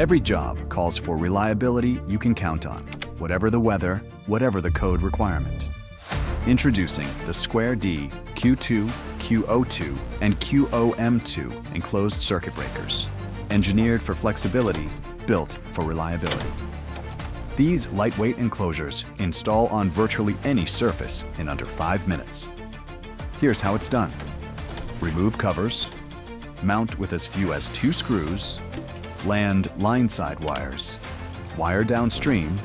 Every job calls for reliability you can count on, whatever the weather, whatever the code requirement. Introducing the Square D Q2, QO2, and QOM2 enclosed circuit breakers, engineered for flexibility, built for reliability. These lightweight enclosures install on virtually any surface in under 5 minutes. Here's how it's done. Remove covers, mount with as few as 2 screws, land line-side wires, wire downstream,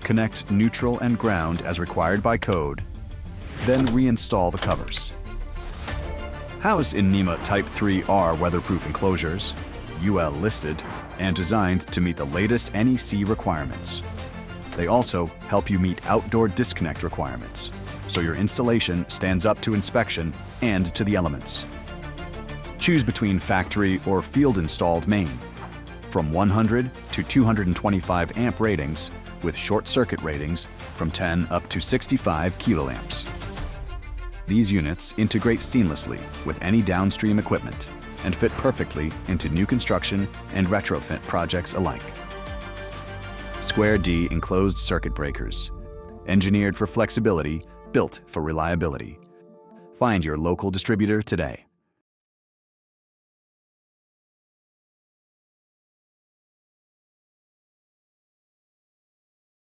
connect neutral and ground as required by code, then reinstall the covers. Housed in NEMA Type 3R weatherproof enclosures, UL listed, and designed to meet the latest NEC requirements. They also help you meet outdoor disconnect requirements, so your installation stands up to inspection and to the elements. Choose between factory or field-installed main, from 100 to 225 amp ratings, with short circuit ratings from 10 up to 65 kiloamps. These units integrate seamlessly with any downstream equipment and fit perfectly into new construction and retrofit projects alike. Square D enclosed circuit breakers, engineered for flexibility, built for reliability. Find your local distributor today.